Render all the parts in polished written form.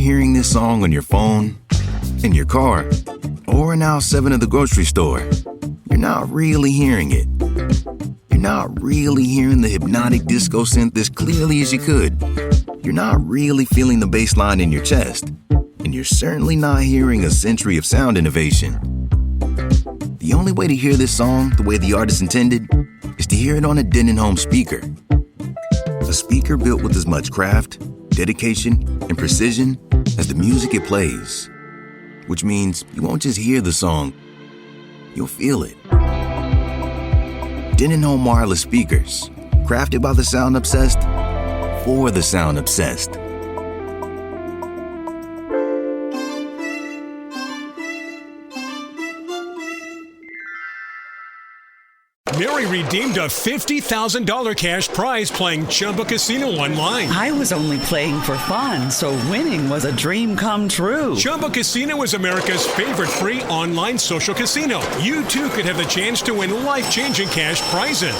hearing this song on your phone, in your car, or in aisle 7 of the grocery store, you're not really hearing it. You're not really hearing the hypnotic disco synth as clearly as you could. You're not really feeling the bass line in your chest. And you're certainly not hearing a century of sound innovation. The only way to hear this song the way the artist intended is to hear it on a Denon home speaker. A speaker built with as much craft, dedication, and precision as the music it plays. Which means you won't just hear the song, you'll feel it. Denon home wireless speakers, crafted by the sound obsessed, for the sound obsessed. Mary redeemed a $50,000 cash prize playing Chumba Casino online. I was only playing for fun, so winning was a dream come true. Chumba Casino is America's favorite free online social casino. You too could have the chance to win life-changing cash prizes.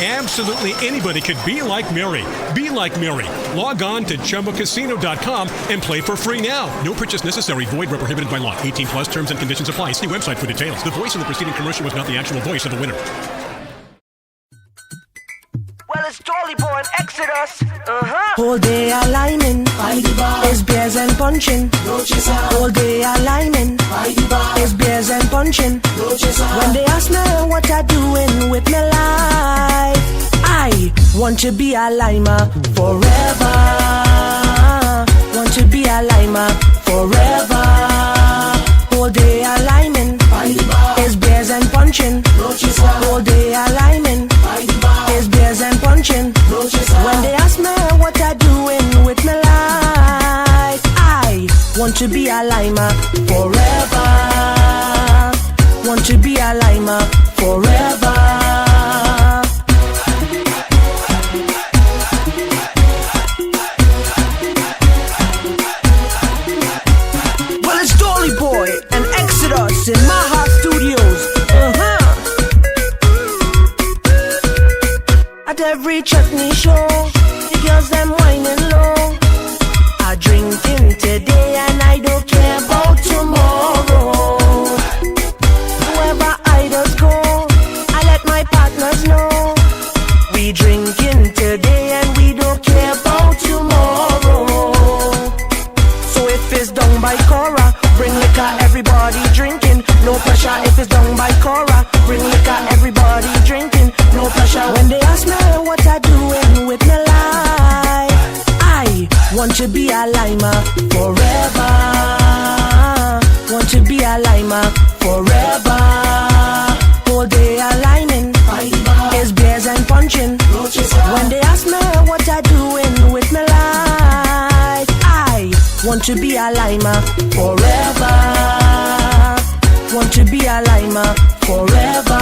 Absolutely anybody could be like Mary. Be like Mary. Log on to ChumbaCasino.com and play for free now. No purchase necessary. Void where prohibited by law. 18 plus terms and conditions apply. See website for details. The voice in the preceding commercial was not the actual voice of the winner. Well, it's Dollyboy and Exodus. Whole day a lining, is beers and punching. Whole day a lining, is beers and punching. When they ask me what I doing with my life, I want to be a limer forever. Want to be a limer forever. Whole day a lining, is beers and punching. Whole day a lining, is beers and punching. When they ask me what I doing with my life, I want to be a limer forever. Want to be a limer forever. Well, it's Dollyboy and Exodus in my heart studios. At every chutney show, the girls them whining low. I drinking today and I don't care about tomorrow. Wherever idols go, I let my partners know. We drinking today and we don't care about tomorrow. So if it's done by Cora, bring liquor, everybody drinking. No pressure if it's done by Cora. Bring liquor, everybody drinking. No pressure. When they ask me what I doing with my life, I want to be a limer forever. Want to be a limer forever. Whole day a lining, is beers and punching. When they ask me what I doing with my life, I want to be a limer forever. Want to be a limer forever.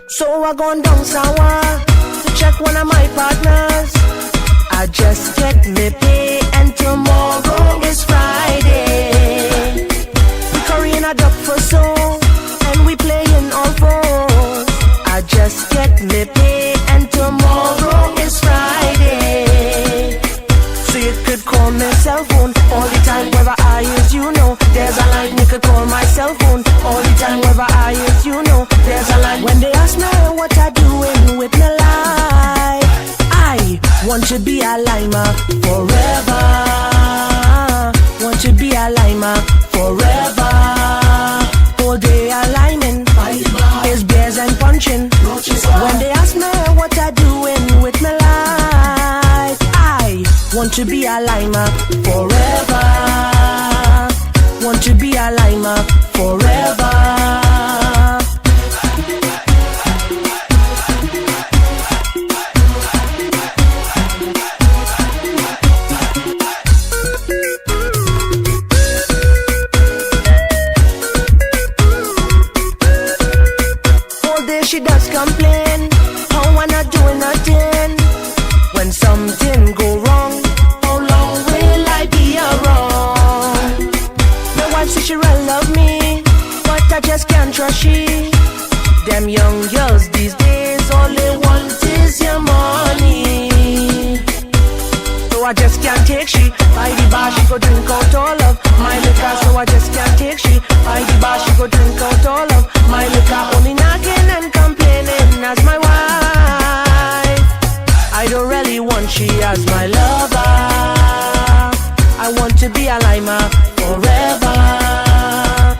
So I gone down somewhere to check one of my partners. I just get me pay and tomorrow is Friday. We currying a duck for so and we playing all fours. I just get me pay and tomorrow is Friday. So you could call me cell phone all the time, wherever I is, you know. There's a line, you could call my cell phone all the time, wherever I is, you know. There's a line. When they ask me what I doing with my life, I want to be a limer forever. Want to be a limer forever. Whole day a liming, is beers and punching. When they ask me what I doing with my life, I want to be a limer forever. Want to be a limer forever. She does complain, how I'm not doing nothing. When something go wrong, how long will flashy. Them young girls these days, all they want is your money. So I just can't take she. By the bar she go drink out all of my liquor. So I just can't take she. By the bar she go drink out all of my liquor. Only knocking and complaining as my wife. I don't really want she as my lover. I want to be a limer forever.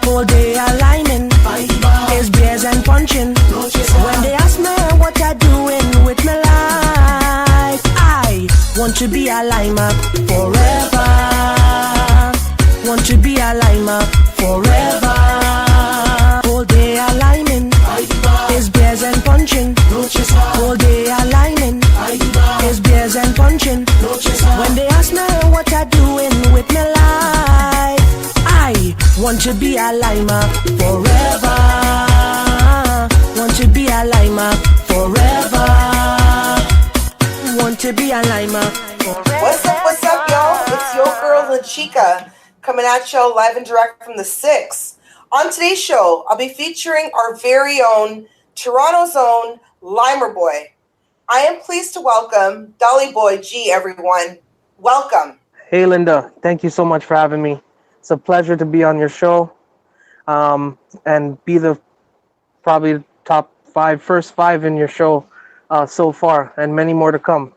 Whole day a liming, is beers and punching. When they ask me what I doing with my life, I want to be a limer forever. Want to be a limer forever. Whole day a liming, is beers and punching. Whole day a liming, is beers and punching. When they ask me what I doing with my life, I want to be a limer forever. Want to be a limer forever. Want to be a limer forever. What's up, y'all? It's your girl, Lyndachica, coming at you live and direct from the 6. On today's show, I'll be featuring our very own, Toronto's own, Limerboy. I am pleased to welcome Dollyboy G, everyone. Welcome. Hey, Linda. Thank you so much for having me. It's a pleasure to be on your show and be the probably top first five in your show so far, and many more to come.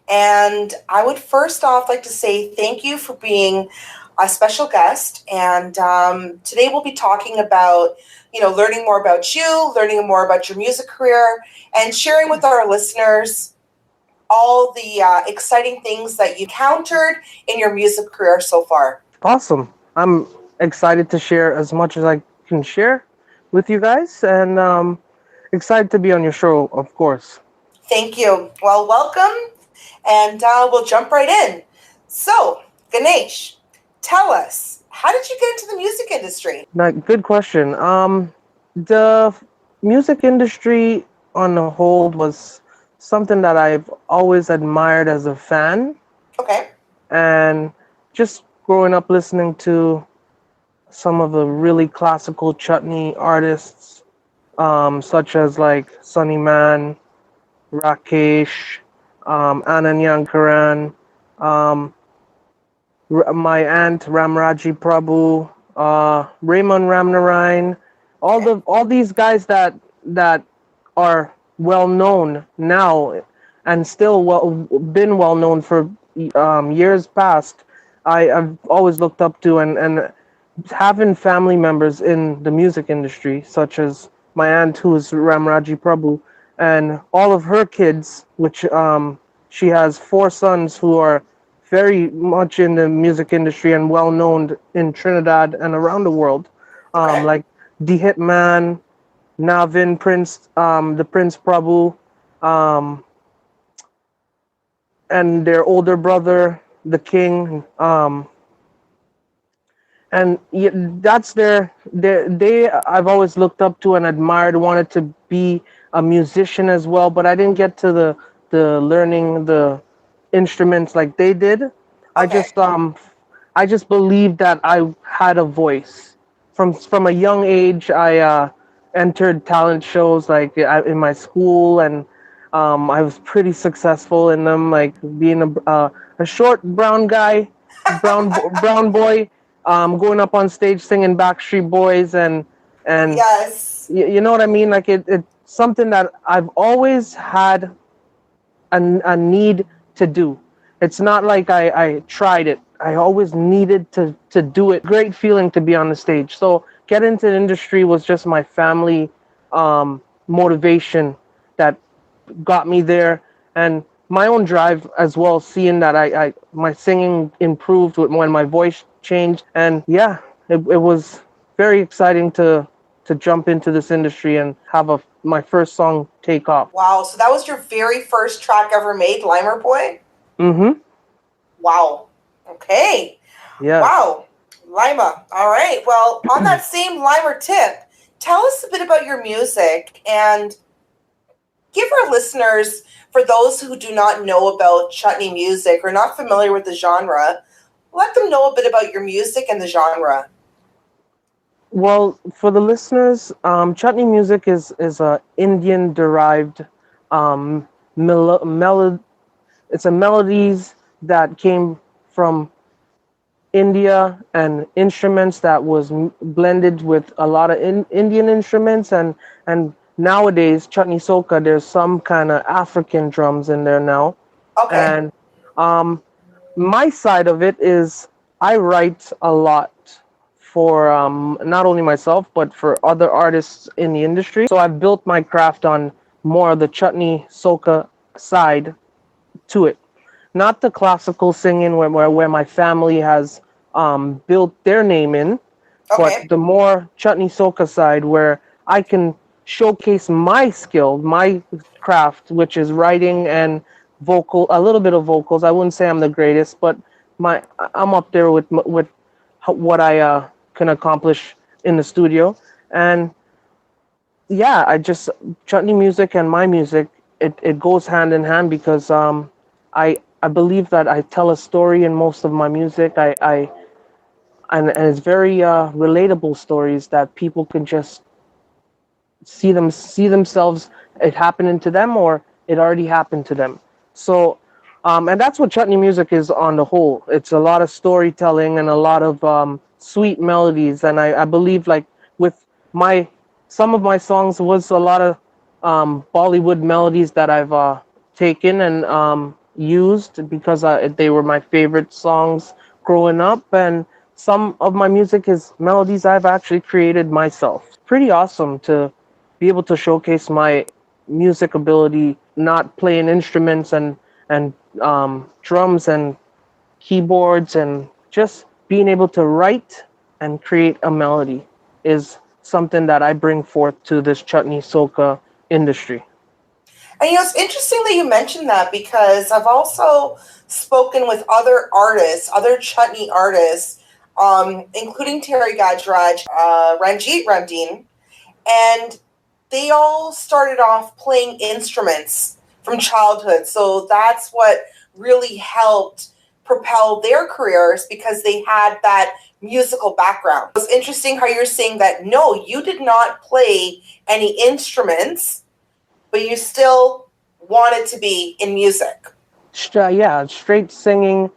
And I would first off like to say thank you for being a special guest. And today we'll be talking about, learning more about you, learning more about your music career, and sharing with our listeners all the exciting things that you encountered in your music career so far. Awesome. I'm excited to share as much as I can share with you guys, and excited to be on your show, of course. Thank you. Well, welcome, and we'll jump right in. So, Ganesh, tell us, how did you get into the music industry? Good question. The music industry on the whole was something that I've always admired as a fan. Okay. And just growing up listening to some of the really classical chutney artists, such as like Sunny Man, Rakesh, Anand Karan, my aunt Ramraji Prabhu, Raymond Ramnarayan, all these guys that are well known now and still been well known for years past. I've always looked up to, and having family members in the music industry, such as my aunt, who is Ramraji Prabhu, and all of her kids, which she has 4 sons who are very much in the music industry and well known in Trinidad and around the world, like The Hitman, Navin Prince, the Prince Prabhu, and their older brother, the King, and that's they I've always looked up to and admired, wanted to be a musician as well, but I didn't get to the learning the instruments like they did. Okay. I just believed that I had a voice. From a young age, I entered talent shows like in my school, and I was pretty successful in them, like being a short brown guy, brown boy, going up on stage singing Backstreet Boys, and yes, you know what I mean. Like it's something that I've always had a need to do. It's not like I tried it. I always needed to do it. Great feeling to be on the stage. So getting into the industry was just my family motivation that got me there, and my own drive as well, seeing that my singing improved when my voice changed. And yeah, it was very exciting to jump into this industry and have my first song take off. Wow, so that was your very first track ever made, Limerboy? Mm-hmm. Wow. Okay. Yeah. Wow. Lima. All right. Well, on that same Limer tip, tell us a bit about your music and give our listeners, for those who do not know about chutney music or not familiar with the genre, let them know a bit about your music and the genre. Well, for the listeners, chutney music is a Indian derived um, melody. It's a melodies that came from India and instruments that was blended with a lot of Indian instruments and nowadays chutney soca there's some kind of African drums in there now Okay. and um, my side of it is I write a lot for not only myself but for other artists in the industry. So I've built my craft on more of the chutney soca side to it, not the classical singing where my family has built their name in, but Okay. the more chutney soca side where I can showcase my skill, my craft, which is writing and a little bit of vocals. I wouldn't say I'm the greatest, but I'm up there with what I can accomplish in the studio. And yeah, I just chutney music and my music it goes hand in hand because I believe that I tell a story in most of my music. And it's very relatable stories that people can just see themselves it happening to them or it already happened to them. So and that's what chutney music is on the whole. It's a lot of storytelling and a lot of sweet melodies. And I believe like with my some of my songs was a lot of Bollywood melodies that I've taken and used because they were my favorite songs growing up. And some of my music is melodies I've actually created myself. It's pretty awesome to be able to showcase my music ability, not playing instruments and drums and keyboards, and just being able to write and create a melody is something that I bring forth to this chutney soca industry. And it's interesting that you mentioned that because I've also spoken with other artists, other chutney artists, including Terry Gajraj, Ranjit Ramdeen, and they all started off playing instruments from childhood. So that's what really helped propel their careers because they had that musical background. It's interesting how you're saying that no, you did not play any instruments, but you still wanted to be in music. Yeah, straight singing,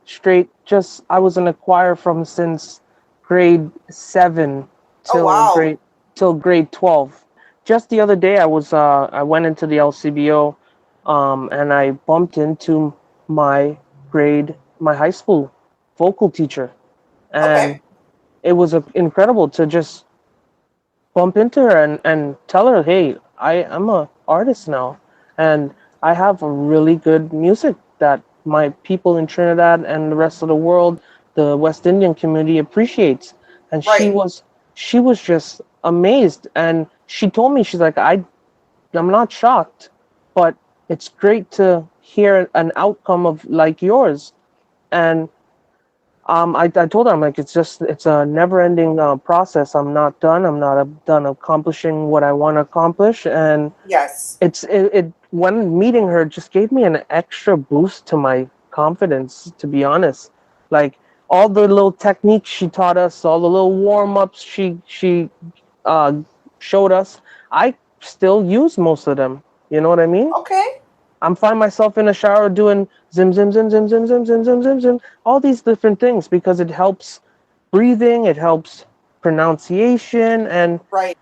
straight just I was in a choir from since grade 7 Oh, till wow. grade 12. Just the other day I went into the LCBO and I bumped into my my high school vocal teacher, and Okay. it was incredible to just bump into her and tell her, hey, I'm a artist now, and I have a really good music that my people in Trinidad and the rest of the world, the West Indian community appreciates. And Right. she was just amazed, and she told me, she's like, I'm not shocked, but it's great to hear an outcome of like yours. And I told her, I'm like, it's a never ending process. I'm not done. I'm not done accomplishing what I want to accomplish. And Yes. it when meeting her just gave me an extra boost to my confidence, to be honest. Like all the little techniques she taught us, all the little warm ups she uh, showed us, I still use most of them. You know what I mean? Okay. I'm find myself in the shower doing zim zim zim zim zim zim zim zim zim zim, all these different things because it helps breathing, it helps pronunciation, and Right.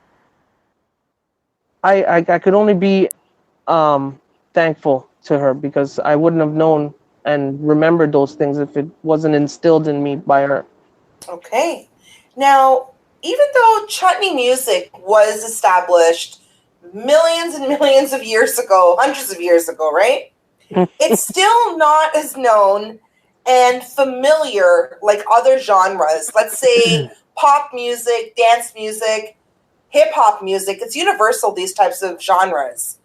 I could only be thankful to her because I wouldn't have known and remembered those things if it wasn't instilled in me by her. Okay. Now, even though chutney music was established millions and millions of years ago, hundreds of years ago, right? It's still not as known and familiar like other genres. Let's say pop music, dance music, hip hop music. It's universal, these types of genres.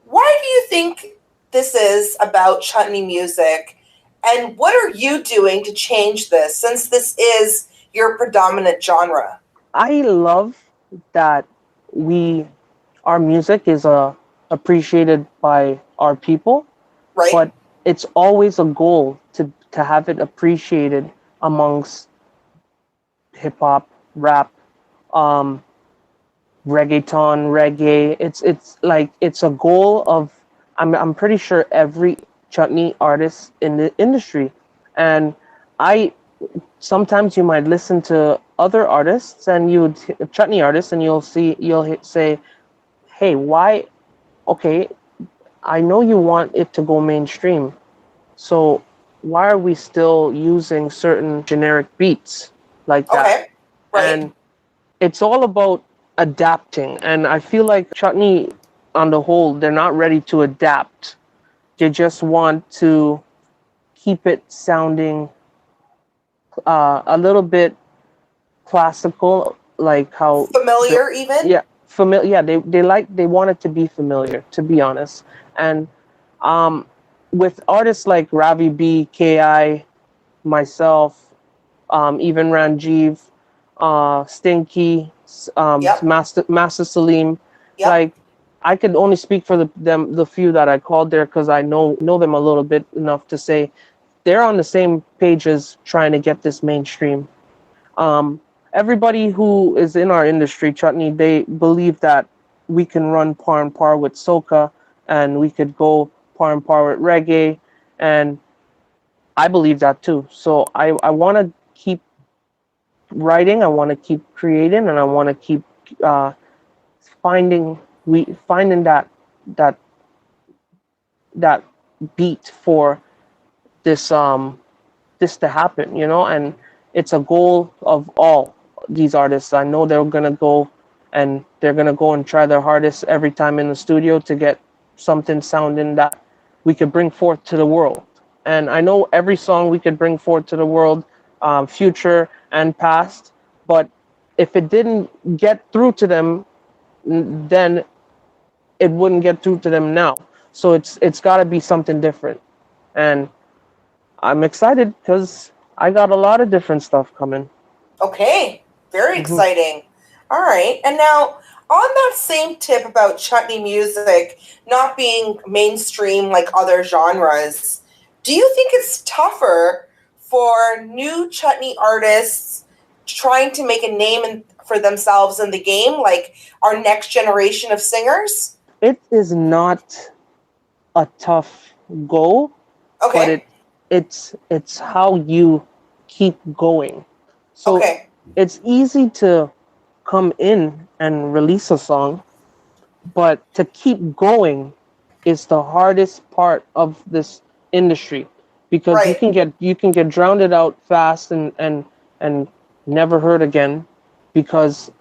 Why do you think this is about chutney music? And what are you doing to change this since this is your predominant genre? I love that our music is appreciated by our people, Right? but it's always a goal to have it appreciated amongst hip hop rap, um, reggaeton, reggae. It's like it's a goal of I'm pretty sure every chutney artist in the industry, and I sometimes you might listen to other artists and chutney artists and you'll say, hey, why? Okay, I know you want it to go mainstream, so why are we still using certain generic beats like that? Okay. Right. And it's all about adapting. And I feel like chutney, on the whole, they're not ready to adapt. They just want to keep it sounding a little bit classical, like how Familiar, even? yeah, familiar. Yeah, they want it to be familiar, to be honest. And with artists like Ravi B, Ki, myself, even Ranjiv, Stinky, Yep. Master Salim, Yep. like I could only speak for the few that I called there because I know them a little bit enough to say they're on the same page as trying to get this mainstream. Everybody who is in our industry, chutney, they believe that we can run par and par with soca, and we could go par and par with reggae, and I believe that too. So I want to keep writing, I want to keep creating, and I want to keep finding that that beat for this this to happen, and it's a goal of all these artists. I know they're gonna go and try their hardest every time in the studio to get something sounding that we could bring forth to the world. And I know every song we could bring forth to the world, future and past, but if it didn't get through to them, then it wouldn't get through to them now. So it's got to be something different. And I'm excited because I got a lot of different stuff coming. Okay, very exciting. All right, and now on that same tip about chutney music not being mainstream like other genres, do you think it's tougher for new chutney artists trying to make a name for themselves in the game, like our next generation of singers? It is not a tough goal, Okay. but it's how you keep going. So Okay. it's easy to come in and release a song, but to keep going is the hardest part of this industry, because Right. you can get drowned out fast and never heard again because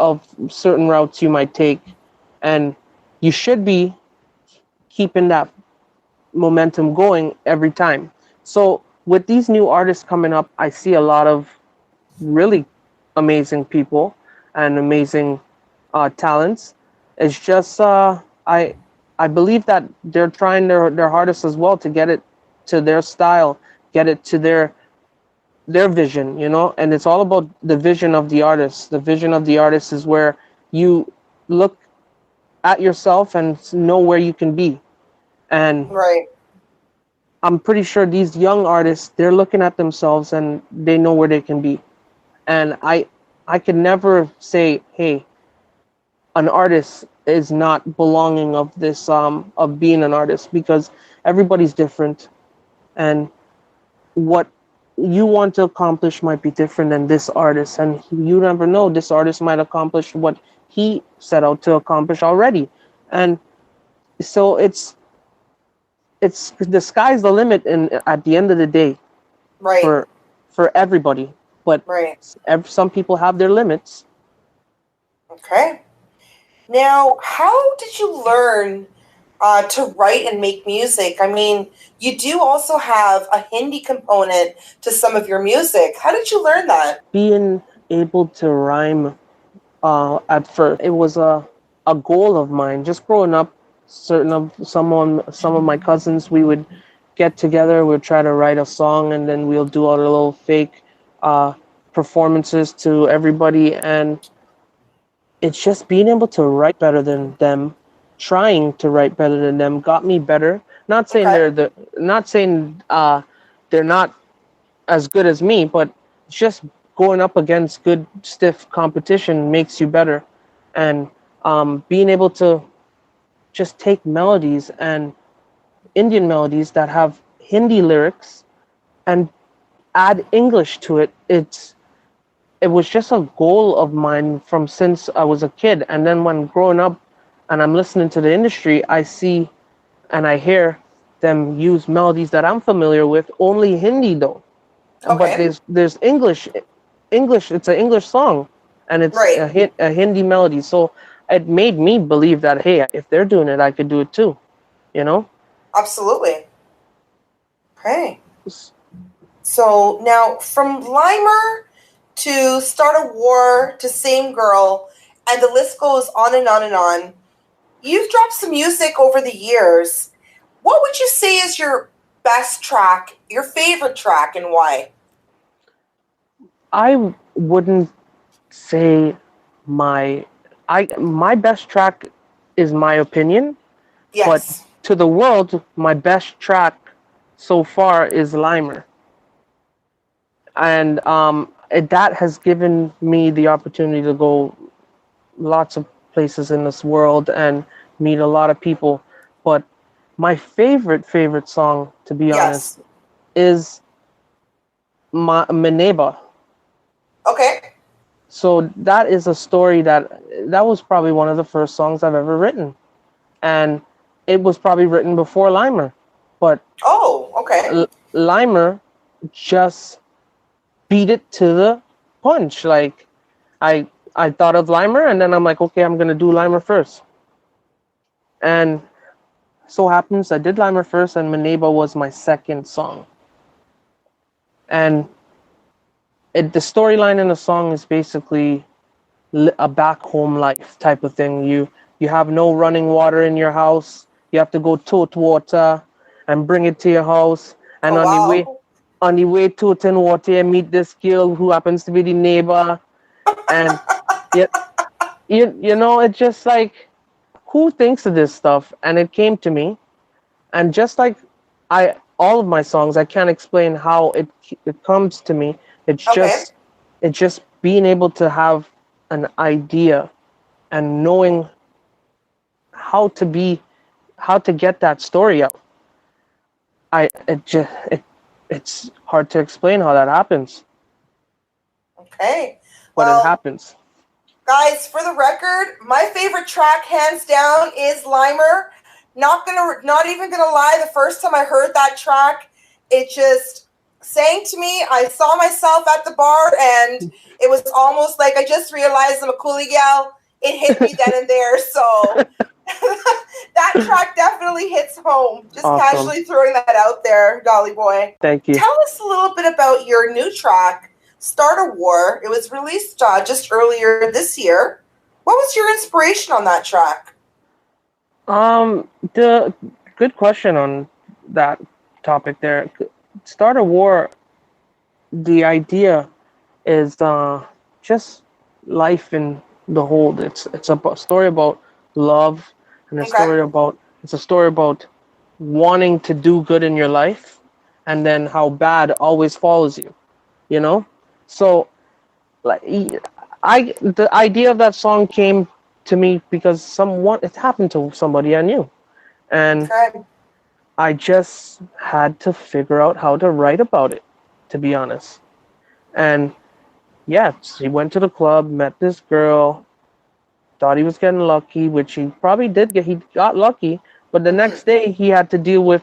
of certain routes you might take, and you should be keeping that momentum going every time. So with these new artists coming up, I see a lot of really amazing people and amazing talents. It's just I believe that they're trying their hardest as well to get it to their style, get it to their vision, and it's all about the vision of the artist. The vision of the artist is where you look at yourself and know where you can be. And Right. I'm pretty sure these young artists, they're looking at themselves and they know where they can be. And I could never say, hey, an artist is not belonging of this of being an artist, because everybody's different, and what you want to accomplish might be different than this artist, and you never know, this artist might accomplish what he set out to accomplish already. And so it's the sky's the limit at the end of the day. Right. For everybody, but Right. some people have their limits. Okay. Now, how did you learn to write and make music? I mean, you do also have a Hindi component to some of your music. How did you learn that? Being able to rhyme at first, it was a goal of mine. Just growing up, some of my cousins, we would get together, we'd try to write a song, and then we'll do all the little fake performances to everybody. And it's just being able to write better than them, trying to write better than them, got me better. Not saying they're not as good as me, but just going up against good stiff competition makes you better, and being able to just take melodies and Indian melodies that have Hindi lyrics and add English to it. It was just a goal of mine from since I was a kid. And then when growing up and I'm listening to the industry, I see and I hear them use melodies that I'm familiar with, only Hindi though. But Okay. there's English. It's an English song, and it's Right. a Hindi melody. So it made me believe that, hey, if they're doing it, I could do it too. You know? Absolutely. Okay. So now from Limer to Start a War to Same Girl, and the list goes on and on and on. You've dropped some music over the years. What would you say is your best track, your favorite track, and why? I wouldn't say my best track is my opinion, Yes. but to the world, my best track so far is Limer. And that has given me the opportunity to go lots of places in this world and meet a lot of people. But my favorite song, to be honest, is Maneba. Okay. So that is a story that was probably one of the first songs I've ever written. And it was probably written before Limer. But okay. Limer just beat it to the punch. Like I thought of Limer, and then I'm like, okay, I'm gonna do Limer first. And so happens I did Limer first, and Maneba was my second song. And the storyline in the song is basically a back home life type of thing. You have no running water in your house. You have to go tote water and bring it to your house. And on the way toting water, you meet this girl who happens to be the neighbor. And you know, it's just like, who thinks of this stuff? And it came to me. And just like all of my songs, I can't explain how it comes to me. It's just being able to have an idea and knowing how to get that story out. It's hard to explain how that happens. Okay. But it happens. Guys, for the record, my favorite track, hands down, is Limer. Not even gonna lie, the first time I heard that track, it just sang to me. I saw myself at the bar, and it was almost like I just realized I'm a coolie gal. It hit me then and there. So that track definitely hits home. Just awesome. Casually throwing that out there, Dollyboy. Thank you. Tell us a little bit about your new track, Start a War. It was released just earlier this year. What was your inspiration on that track? The good question on that topic there. Start a War, the idea is just life in the whole. It's a story about love, and a story about wanting to do good in your life, and then how bad always follows you. You know, so like the idea of that song came to me because it happened to somebody I knew, and I just had to figure out how to write about it, to be honest. And yeah, he went to the club, met this girl, thought he was getting lucky, which he probably did get. He got lucky, but the next day he had to deal with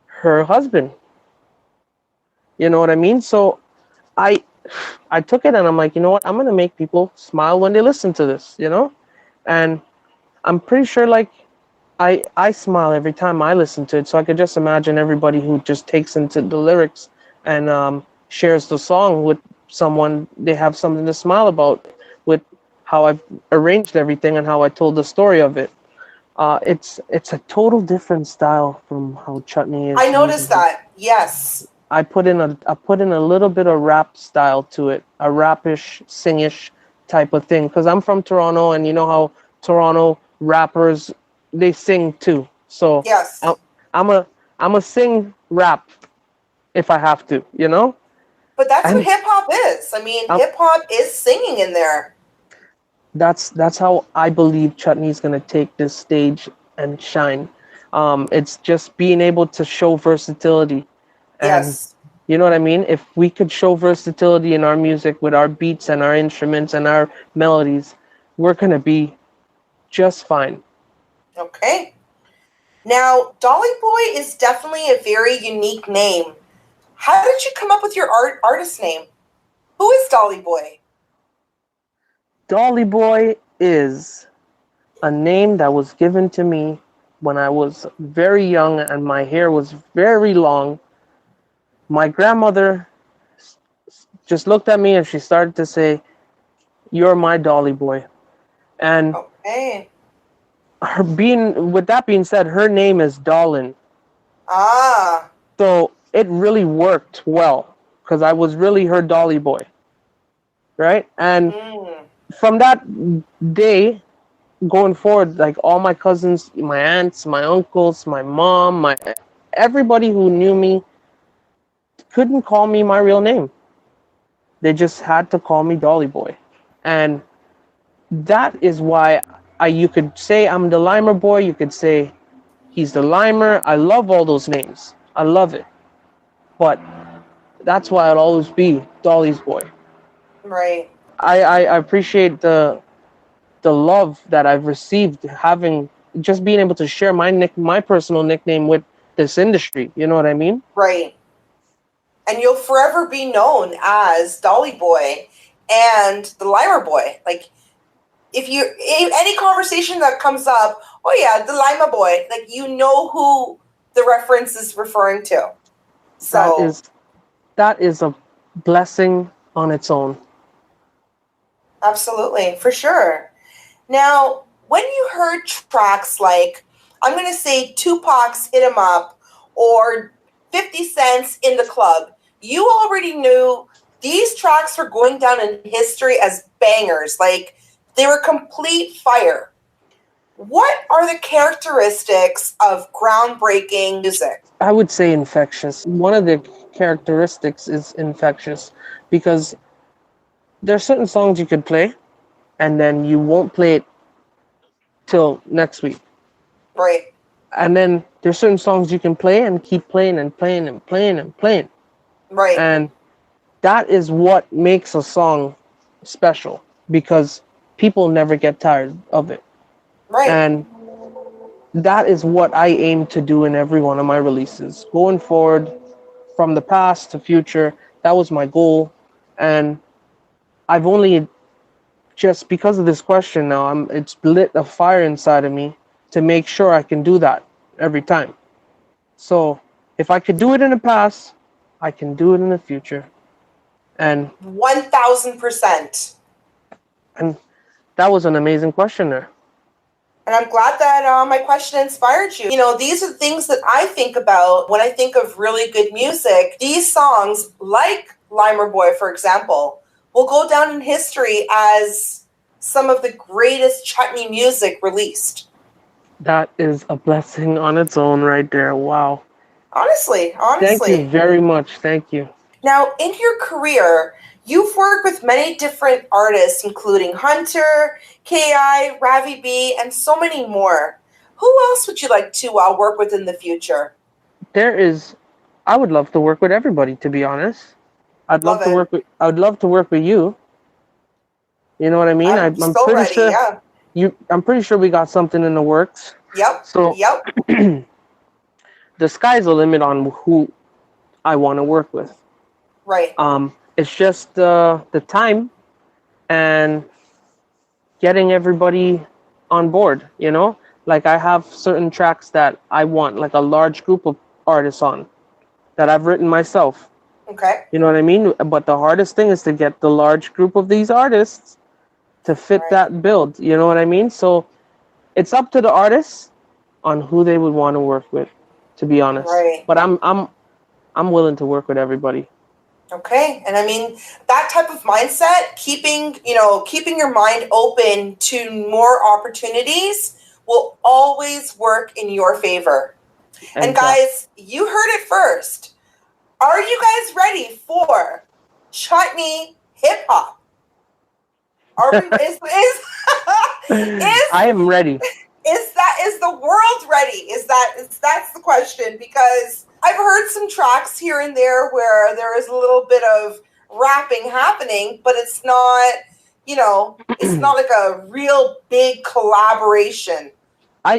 her husband. You know what I mean? So I took it and I'm like, you know what? I'm going to make people smile when they listen to this, you know? And I'm pretty sure like I smile every time I listen to it. So I could just imagine everybody who just takes into the lyrics and shares the song with someone, they have something to smile about with how I've arranged everything and how I told the story of it. It's a total different style from how Chutney is. I noticed that. Yes. I put in a little bit of rap style to it, a rapish, singish type of thing. Because I'm from Toronto, and you know how Toronto rappers, they sing too. So yes. I'm a sing rap if I have to, you know. But that's And what hip hop is. I mean, um, hip hop is singing in there. that's how I believe Chutney's gonna take this stage and shine. It's just being able to show versatility, and Yes. you know what I mean. If we could show versatility in our music with our beats and our instruments and our melodies, we're gonna be just fine. Okay. Now, Dollyboy is definitely a very unique name. How did you come up with your artist name? Who is Dollyboy? Dollyboy is a name that was given to me when I was very young and my hair was very long. My grandmother just looked at me and she started to say, "You're my Dolly Boy." And Okay. with that being said, her name is Dollin. Ah. So it really worked well because I was really her Dolly Boy, right? And Mm. from that day going forward, like all my cousins, my aunts, my uncles, my mom, my everybody who knew me couldn't call me my real name. They just had to call me Dolly Boy. And that is why you could say I'm the Limerboy, you could say he's the Limer. I love all those names. I love it. But that's why I'll always be Dolly's boy. Right. I appreciate the love that I've received having just being able to share my personal nickname with this industry. You know what I mean? Right. And you'll forever be known as Dollyboy and the Limerboy. Like, if any conversation that comes up, oh yeah, the Limerboy, like, you know who the reference is referring to. So That is a blessing on its own. absolutely, for sure. Now, when you heard tracks like, I'm going to say Tupac's Hit 'Em Up or 50 Cent's In the Club, you already knew these tracks were going down in history as bangers. Like, they were complete fire. What are the characteristics of groundbreaking music? I would say infectious. One of the characteristics is infectious because there are certain songs you could play and then you won't play it till next week. Right. And then there's certain songs you can play and keep playing and playing and playing and playing. Right. And that is what makes a song special because people never get tired of it. Right. And that is what I aim to do in every one of my releases. Going forward, from the past to future, that was my goal. And I've only, just because of this question now, it's lit a fire inside of me to make sure I can do that every time. So if I could do it in the past, I can do it in the future. And 1000%. And that was an amazing question there. And I'm glad that my question inspired you. You know, these are things that I think about when I think of really good music. These songs, like Limerboy, for example, will go down in history as some of the greatest chutney music released. That is a blessing on its own right there. Wow. Honestly. Thank you very much. Thank you. Now, in your career, you've worked with many different artists, including Hunter, K.I., Ravi B, and so many more. Who else would you like to work with in the future? I would love to work with everybody, to be honest. I would love to work with you. You know what I mean? I'm so pretty ready, sure. Yeah. I'm pretty sure we got something in the works. Yep. So the sky's the limit on who I want to work with. Right. It's just the time and getting everybody on board, you know? Like I have certain tracks that I want like a large group of artists on that I've written myself. Okay. You know what I mean? But the hardest thing is to get the large group of these artists to fit that build. You know what I mean? So it's up to the artists on who they would want to work with, to be honest. Right. But I'm willing to work with everybody. Okay. And I mean, that type of mindset, keeping your mind open to more opportunities will always work in your favor. And guys, you heard it first. Are you guys ready for chutney hip hop? Are we, is I am ready. is the world ready? That's the question, because I've heard some tracks here and there where there is a little bit of rapping happening, but it's not, it's not like a real big collaboration.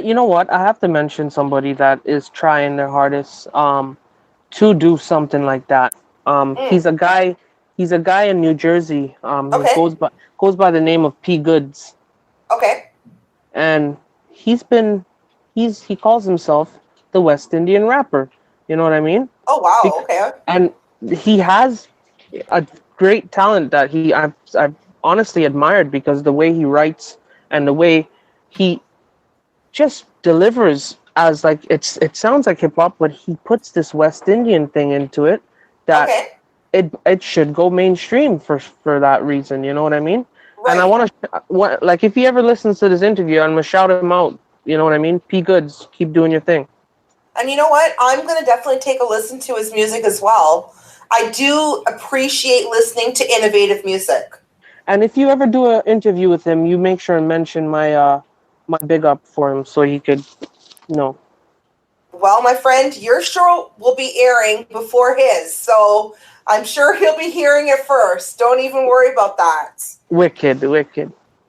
You know what? I have to mention somebody that is trying their hardest to do something like that. He's a guy in New Jersey. He Okay. goes by the name of P Goods. Okay. And he calls himself the West Indian rapper. You know what I mean? Oh wow, okay. And he has a great talent that I've honestly admired, because the way he writes and the way he just delivers, as like it sounds like hip hop, but he puts this West Indian thing into it that it should go mainstream for that reason. You know what I mean? Right. And I want to, like, if he ever listens to this interview, I'm gonna shout him out. You know what I mean? P Goods, keep doing your thing. And you know what? I'm going to definitely take a listen to his music as well. I do appreciate listening to innovative music. And if you ever do an interview with him, you make sure and mention my big up for him, so he could know. Well, my friend, your show will be airing before his, so I'm sure he'll be hearing it first. Don't even worry about that. Wicked.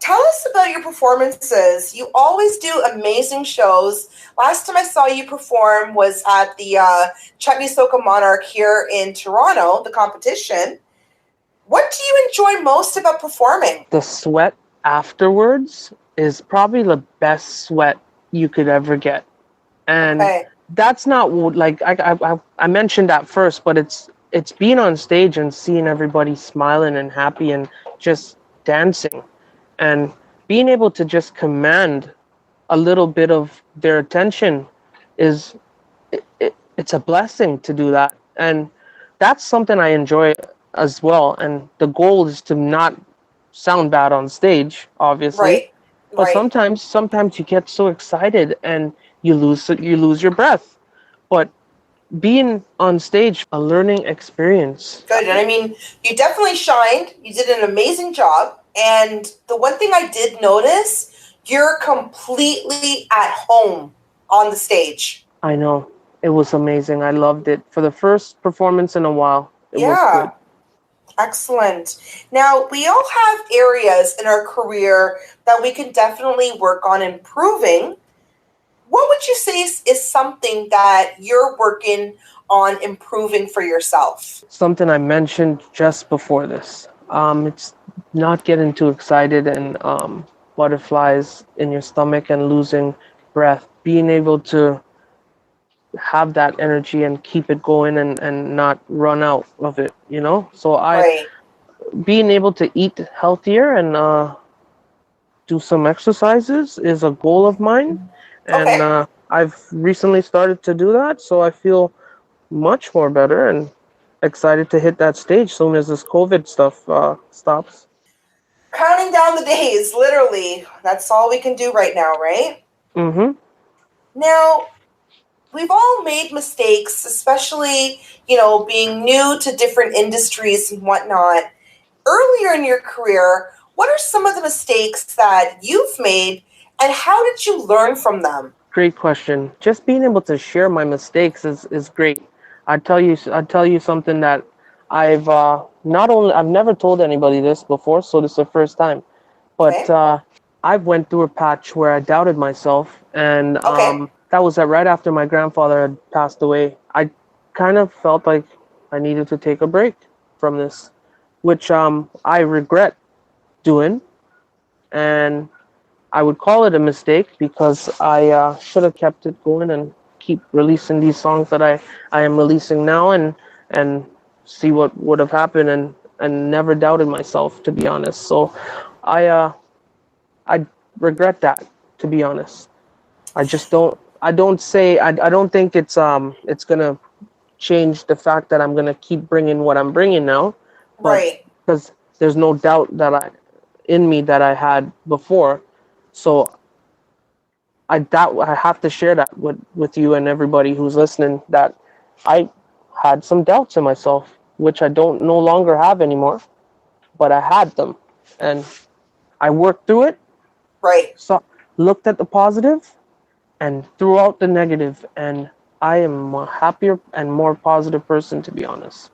Tell us about your performances. You always do amazing shows. Last time I saw you perform was at the Chutney Soca Monarch here in Toronto, the competition. What do you enjoy most about performing? The sweat afterwards is probably the best sweat you could ever get. And that's not like I mentioned that first, but it's being on stage and seeing everybody smiling and happy and just dancing. And being able to just command a little bit of their attention it's a blessing to do that. And that's something I enjoy as well. And the goal is to not sound bad on stage, obviously. Right. But sometimes you get so excited and you lose your breath. But being on stage, a learning experience. Good. And I mean, you definitely shined. You did an amazing job. And the one thing I did notice, you're completely at home on the stage. I know. It was amazing. I loved it. For the first performance in a while, it was good. Excellent. Now, we all have areas in our career that we can definitely work on improving. What would you say is something that you're working on improving for yourself? Something I mentioned just before this. It's not getting too excited and butterflies in your stomach and losing breath. Being able to have that energy and keep it going and not run out of it, you know? So being able to eat healthier and do some exercises is a goal of mine. And I've recently started to do that, so I feel much more better and excited to hit that stage soon as this COVID stuff stops. Counting down the days, literally. That's all we can do right now, right? Mm-hmm. Now, we've all made mistakes, especially, being new to different industries and whatnot. Earlier in your career, what are some of the mistakes that you've made, and how did you learn from them? Great question. Just being able to share my mistakes is great. I'd tell you something that I've never told anybody this before, so this is the first time. But I went through a patch where I doubted myself, and that was right after my grandfather had passed away. I kind of felt like I needed to take a break from this, which I regret doing, and I would call it a mistake because I should have kept it going and keep releasing these songs that I am releasing now and see what would have happened and never doubted myself, to be honest. So I regret that, to be honest. I don't think it's gonna change the fact that I'm gonna keep bringing what I'm bringing now, but because there's no doubt in me that I had before. So I have to share that with you and everybody who's listening, that I had some doubts in myself, which I don't no longer have anymore, but I had them, and I worked through it, Right. so looked at the positive, and threw out the negative, and I am a happier and more positive person, to be honest.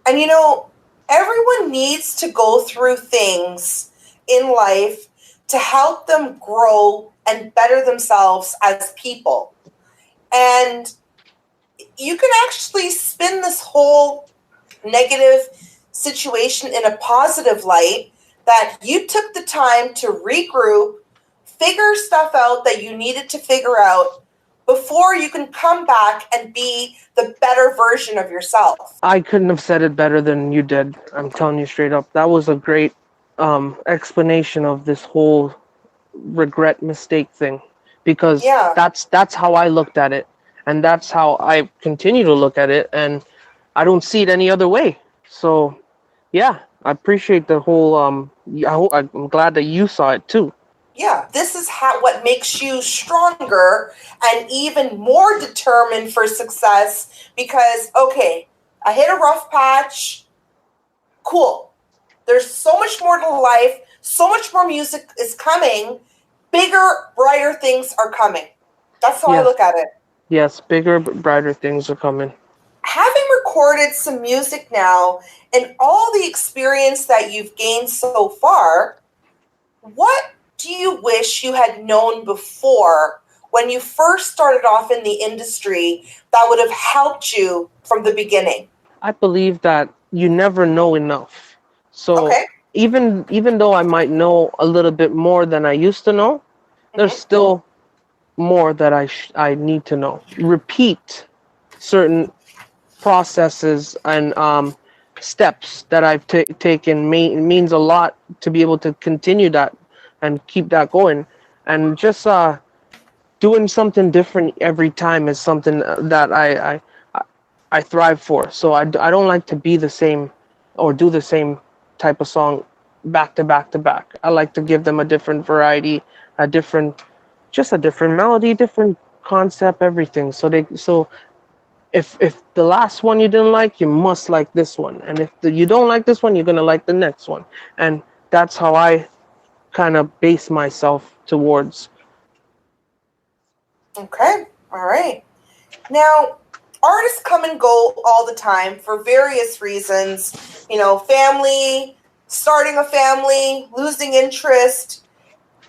And you know, everyone needs to go through things in life to help them grow and better themselves as people. And you can actually spin this whole negative situation in a positive light, that you took the time to regroup, figure stuff out that you needed to figure out before you can come back and be the better version of yourself. I couldn't have said it better than you did. I'm telling you straight up. That was a great explanation of this whole regret mistake thing, because Yeah. that's how I looked at it, and that's how I continue to look at it, and I don't see it any other way. So yeah, I appreciate the whole I'm glad that you saw it too. Yeah, this is what makes you stronger and even more determined for success, because, okay, I hit a rough patch. Cool. There's so much more to life. So much more music is coming. Bigger, brighter things are coming. That's how I look at it. Yes, bigger, brighter things are coming. Having recorded some music now and all the experience that you've gained so far, what do you wish you had known before when you first started off in the industry that would have helped you from the beginning? I believe that you never know enough. So even though I might know a little bit more than I used to know, there's still more that I need to know. Repeat certain processes and steps that I've taken means a lot to be able to continue that and keep that going. And just doing something different every time is something that I thrive for. So I don't like to be the same or do the same type of song back to back to back. I like to give them a different variety, just a different melody, different concept, everything. So if the last one you didn't like, you must like this one. And if you don't like this one, you're going to like the next one. And that's how I kind of base myself towards. Okay. All right. Now, artists come and go all the time for various reasons. You know, family, starting a family, losing interest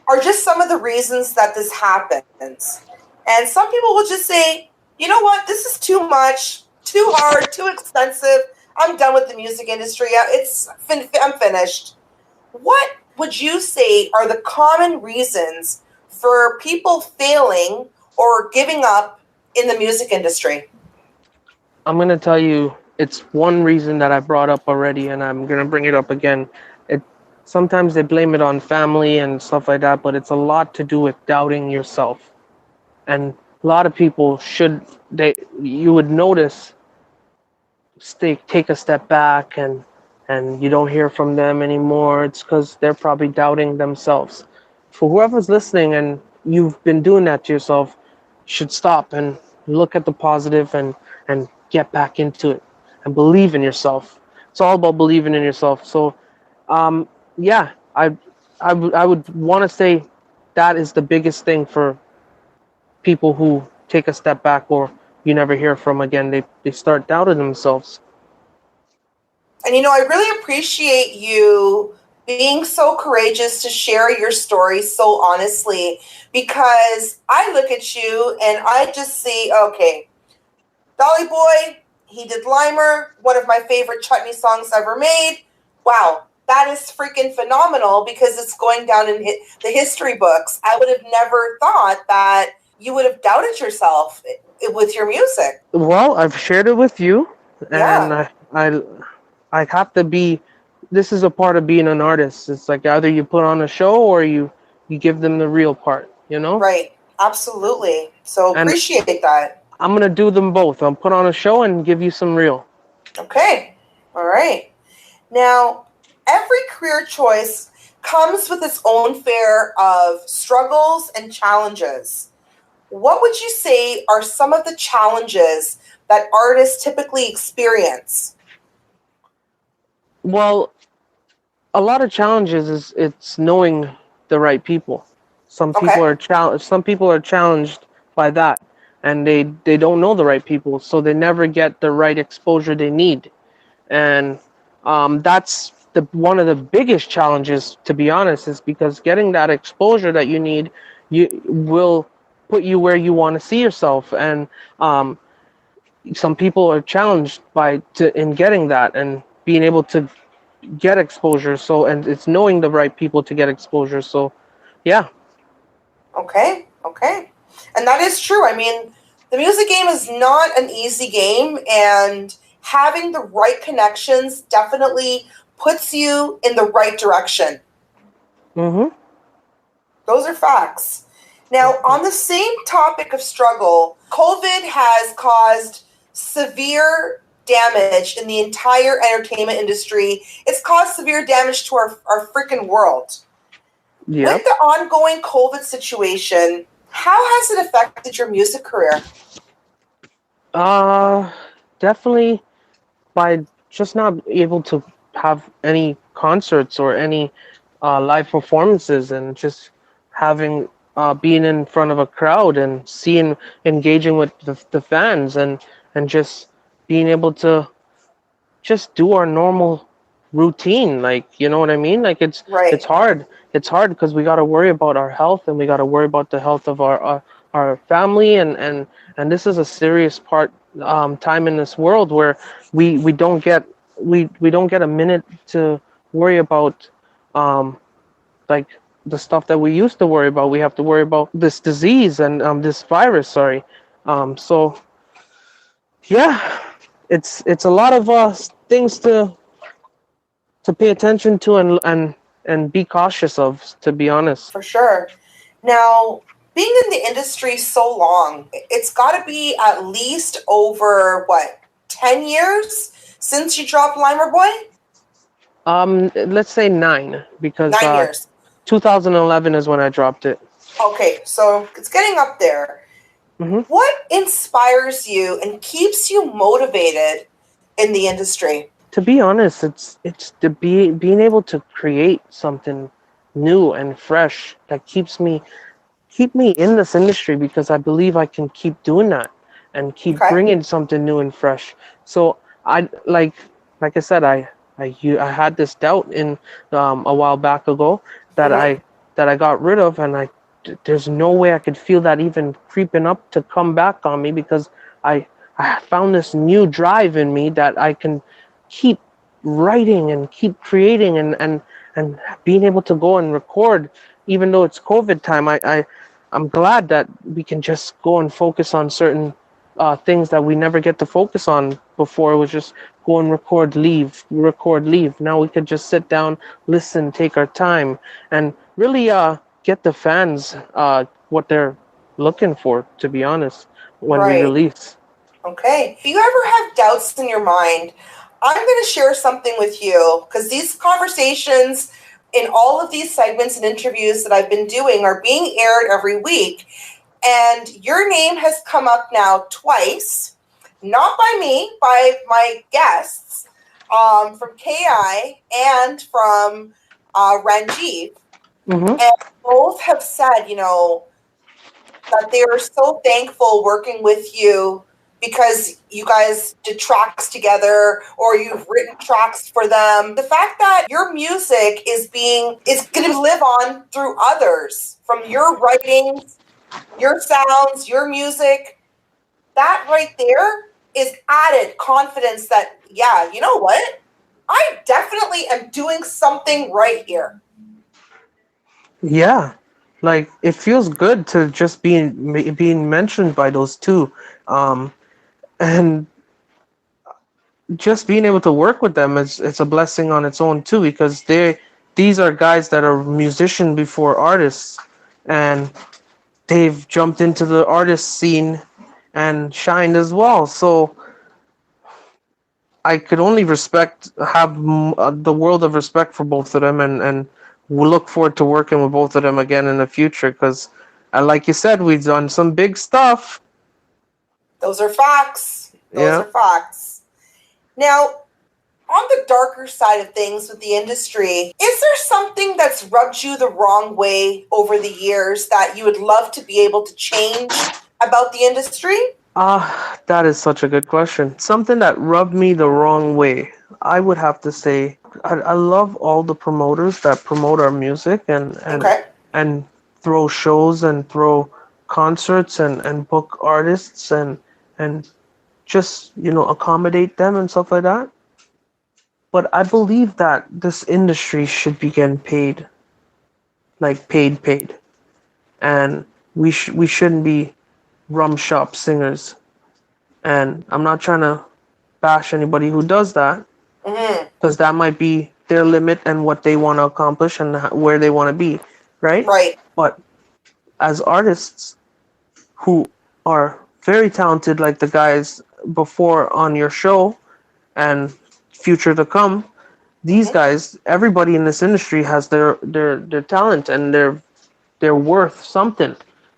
are just some of the reasons that this happens. And some people will just say, you know what, this is too much, too hard, too expensive. I'm done with the music industry. I'm finished. What would you say are the common reasons for people failing or giving up in the music industry? I'm going to tell you, it's one reason that I brought up already, and I'm going to bring it up again. Sometimes they blame it on family and stuff like that, but it's a lot to do with doubting yourself. And a lot of people you would notice, take a step back and you don't hear from them anymore. It's because they're probably doubting themselves. For whoever's listening and you've been doing that to yourself, you should stop and look at the positive and get back into it and believe in yourself. It's all about believing in yourself. So, yeah, I would want to say that is the biggest thing for people who take a step back or you never hear from again. They start doubting themselves. And, you know, I really appreciate you being so courageous to share your story so honestly, because I look at you and I just see, okay, Dollyboy, he did Limer, one of my favorite chutney songs ever made. Wow, that is freaking phenomenal because it's going down in the history books. I would have never thought that you would have doubted yourself with your music. Well, I've shared it with you, and I have to be. This is a part of being an artist. It's like either you put on a show or you give them the real part. You know? Right. Absolutely. So appreciate that. I'm gonna do them both. I'll put on a show and give you some real. Okay. All right. Now, every career choice comes with its own fare of struggles and challenges. What would you say are some of the challenges that artists typically experience? Well, a lot of challenges is it's knowing the right people. Some people Okay. are challenged. Some people are challenged by that, and they don't know the right people, so they never get the right exposure they need. And that's the one of the biggest challenges, to be honest, is because getting that exposure that you need, you will put you where you want to see yourself. And um, some people are challenged in getting that and being able to get exposure. So, and it's knowing the right people to get exposure. So, yeah. Okay. Okay. And that is true. I mean, the music game is not an easy game, and having the right connections definitely puts you in the right direction. Mm-hmm. Those are facts. Now, on the same topic of struggle, COVID has caused severe damage in the entire entertainment industry. It's caused severe damage to our freaking world. Yeah. With the ongoing COVID situation, how has it affected your music career? Uh, Definitely by just not able to have any concerts or any live performances, and just having being in front of a crowd and engaging with the fans, and just being able to just do our normal routine, like, you know what I mean, like Right. it's hard because we got to worry about our health, and we got to worry about the health of our family, and this is a serious time in this world where we don't get we don't get a minute to worry about um like the stuff that we used to worry about. We have to worry about this disease and this virus, sorry. So yeah, it's a lot of things to pay attention to, and be cautious of, to be honest. For sure. Now, being in the industry so long, it's got to be at least over, what, 10 years since you dropped Limerboy? Let's say 9, because 9 years. 2011 is when I dropped it. Okay, so it's getting up there. Mm-hmm. What inspires you and keeps you motivated in the industry? To be honest, it's being able to create something new and fresh that keep me in this industry, because I believe I can keep doing that and keep Okay. bringing something new and fresh. So I like I said, I had this doubt in a while back ago that Mhm. I got rid of, and there's no way I could feel that even creeping up to come back on me, because I found this new drive in me that I can keep writing and keep creating, and being able to go and record, even though it's COVID time. I'm glad that we can just go and focus on certain things that we never get to focus on before. It was just go and record, leave, record, leave. Now we could just sit down, listen, take our time, and really get the fans what they're looking for, to be honest, when we Right. release. Okay. If you ever have doubts in your mind, I'm going to share something with you, because these conversations in all of these segments and interviews that I've been doing are being aired every week. And your name has come up now twice, not by me, by my guests from KI and from Ranjiv. Mm-hmm. And both have said, that they are so thankful working with you, because you guys did tracks together, or you've written tracks for them. The fact that your music is going to live on through others, from your writings, your sounds, your music, that right there is added confidence that, yeah, you know what? I definitely am doing something right here. Yeah, like it feels good to just being mentioned by those two, and just being able to work with them is it's a blessing on its own too, because these are guys that are musician before artists, and they've jumped into the artist scene and shined as well. So I could only have the world of respect for both of them, and we look forward to working with both of them again in the future, because, like you said, we've done some big stuff. Those are facts. Those Yeah. are facts. Now, on the darker side of things with the industry, is there something that's rubbed you the wrong way over the years that you would love to be able to change about the industry? That is such a good question. Something that rubbed me the wrong way. I would have to say I love all the promoters that promote our music Okay. and throw shows and throw concerts and book artists and just, accommodate them and stuff like that. But I believe that this industry should be getting paid, like paid. And we shouldn't be rum shop singers. And I'm not trying to bash anybody who does that, because that might be their limit and what they want to accomplish and where they want to be, right? Right. But as artists who are very talented, like the guys before on your show and future to come, these guys, everybody in this industry has their talent and they're worth something.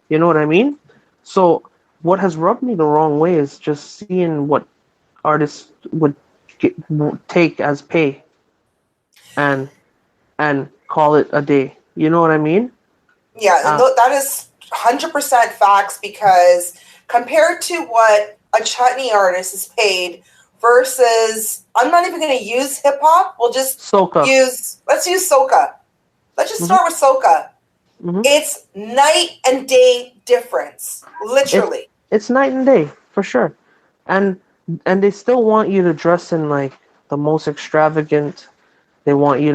You know what I mean? So what has rubbed me the wrong way is just seeing what artists would take as pay and call it a day. You know what I mean? Yeah, and that is 100% facts, because compared to what a chutney artist is paid versus, I'm not even going to use hip hop. We'll just Soca. Let's use soca. Let's just start with soca. It's night and day difference, literally. It's night and day for sure, and they still want you to dress in like the most extravagant. They want you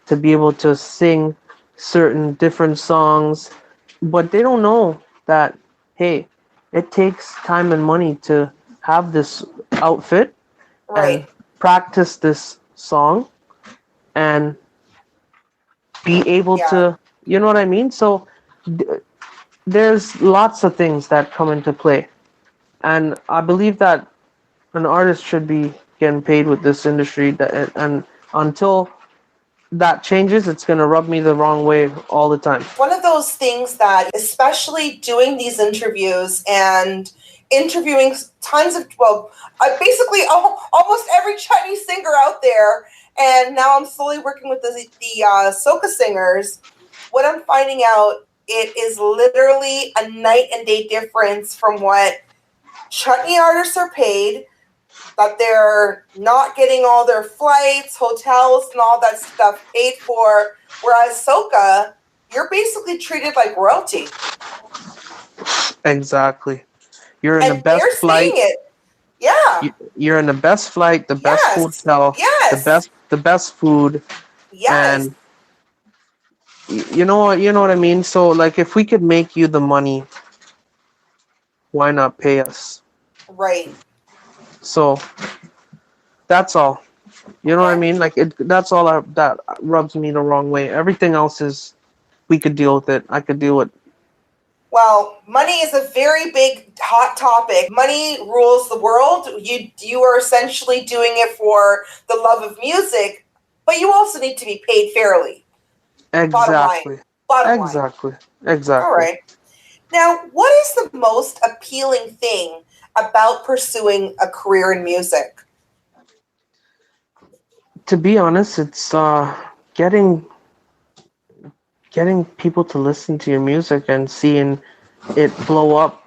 to be able to sing certain different songs, but they don't know that, hey, it takes time and money to have this outfit and practice this song and be able to, you know what I mean? So there's lots of things that come into play. And I believe that an artist should be getting paid with this industry, and until that changes, it's going to rub me the wrong way all the time. One of those things that, especially doing these interviews and interviewing tons of, basically almost every chutney singer out there, and now I'm slowly working with the soca singers, what I'm finding out, it is literally a night and day difference from what chutney artists are paid, that they're not getting all their flights, hotels, and all that stuff paid for. Whereas soca, you're basically treated like royalty. Exactly. You're in the best flight. It. Yeah. You're in the best flight, the best hotel, the best food. Yes. And you know what I mean? So like, if we could make you the money, why not pay us? Right. So that's all. You know what I mean? Like, that's all that rubs me the wrong way. Everything else is, we could deal with it. I could deal with. Well, money is a very big hot topic. Money rules the world. You are essentially doing it for the love of music, but you also need to be paid fairly. Exactly. Bottom line. Exactly. All right. Now, what is the most appealing thing about pursuing a career in music? To be honest, it's getting people to listen to your music and seeing it blow up.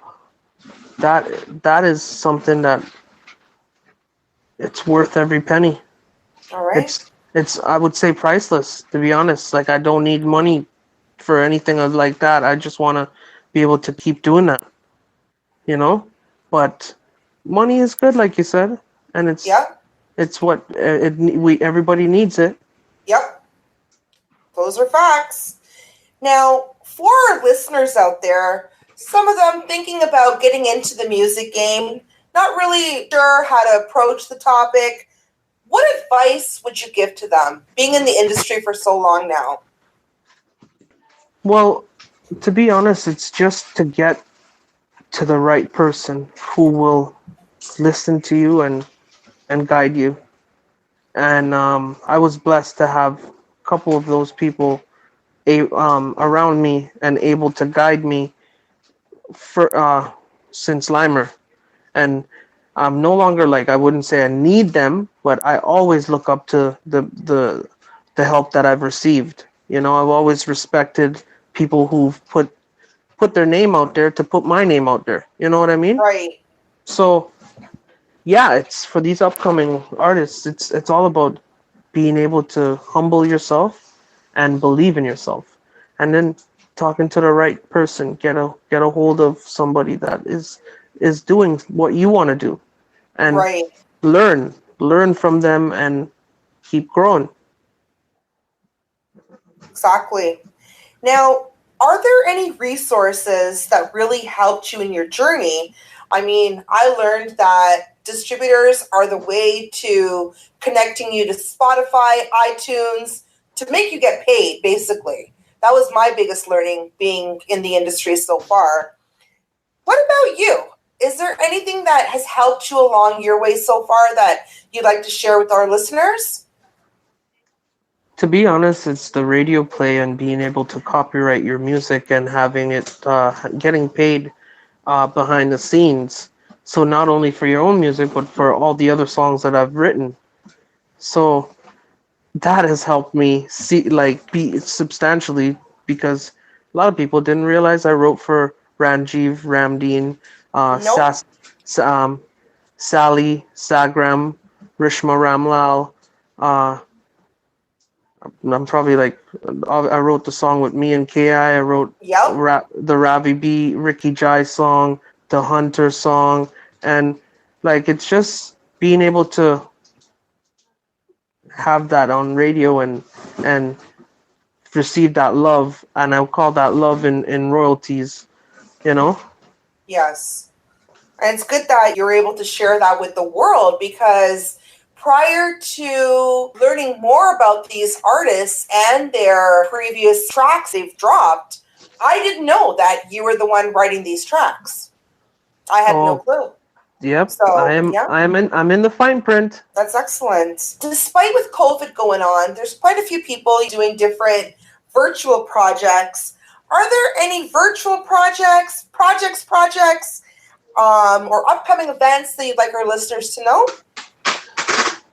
That is something that it's worth every penny. All right. It's I would say priceless, to be honest. Like, I don't need money for anything like that. I just want to be able to keep doing that, you know? But money is good, like you said, and it's what everybody needs it. Yep. Those are facts. Now, for our listeners out there, some of them thinking about getting into the music game, not really sure how to approach the topic, what advice would you give to them, being in the industry for so long now? Well, to be honest, it's just to get to the right person who will listen to you and guide you. And I was blessed to have a couple of those people around me and able to guide me for since Limer. And I'm no longer like, I wouldn't say I need them, but I always look up to the help that I've received. You know, I've always respected people who've put their name out there to put my name out there. You know what I mean? Right. So yeah, it's for these upcoming artists. It's all about being able to humble yourself and believe in yourself, and then talking to the right person. Get a hold of somebody that is doing what you want to do, and Right. learn from them and keep growing. Exactly. Now, are there any resources that really helped you in your journey? I mean, I learned that distributors are the way to connecting you to Spotify, iTunes, to make you get paid, basically. That was my biggest learning being in the industry so far. What about you? Is there anything that has helped you along your way so far that you'd like to share with our listeners? To be honest, it's the radio play and being able to copyright your music and having it getting paid behind the scenes. So not only for your own music, but for all the other songs that I've written. So that has helped me be substantially, because a lot of people didn't realize I wrote for Ranjiv, Ramdeen, Nope. Sally, Sagram, Rishma Ramlal. I'm probably like, I wrote the song with me and Ki. I wrote Yep. the Ravi B, Ricky Jai song, the Hunter song, and like it's just being able to have that on radio and receive that love, and I'll call that love in royalties, you know? Yes. And it's good that you're able to share that with the world, because prior to learning more about these artists and their previous tracks they've dropped, I didn't know that you were the one writing these tracks. I had no Oh, clue. yep. So, yeah. I'm in the fine print. That's excellent. Despite with COVID going on, there's quite a few people doing different virtual projects. Are there any virtual projects, or upcoming events that you'd like our listeners to know?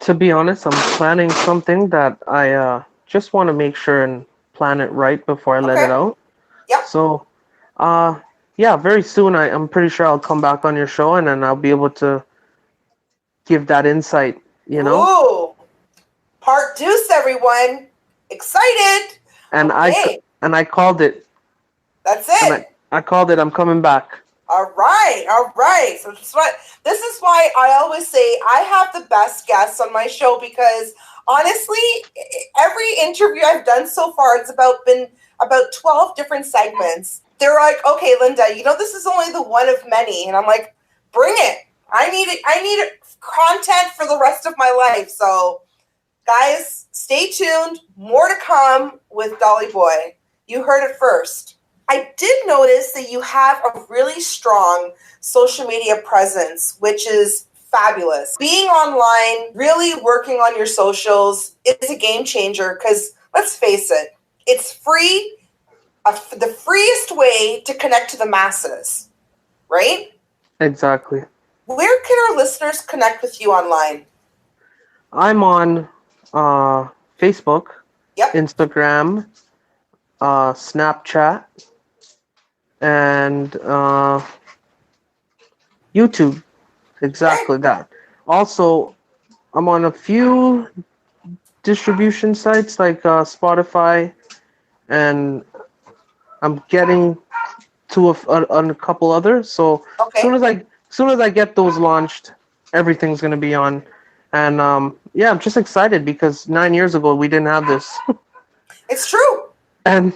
To be honest, I'm planning something that I just want to make sure and plan it right before I let it out. Yep. So, yeah, very soon I'm pretty sure I'll come back on your show and then I'll be able to give that insight, you know? Ooh. Part deuce, everyone. Excited. And Okay. I called it. That's it. And I called it. I'm coming back. All right. So this is why I always say I have the best guests on my show, because honestly, every interview I've done so far, it's been about 12 different segments. They're like, okay, Linda, this is only the one of many. And I'm like, bring it. I need content for the rest of my life. So guys, stay tuned. More to come with Dollyboy. You heard it first. I did notice that you have a really strong social media presence, which is fabulous. Being online, really working on your socials is a game changer, because let's face it, it's free, the freest way to connect to the masses, right? Exactly. Where can our listeners connect with you online? I'm on Facebook, Yep. Instagram, Snapchat, and YouTube. Exactly that. Also, I'm on a few distribution sites like Spotify, and I'm getting to a couple others. So Okay. as soon as I get those launched, everything's gonna be on. And yeah, I'm just excited because 9 years ago we didn't have this. It's true. And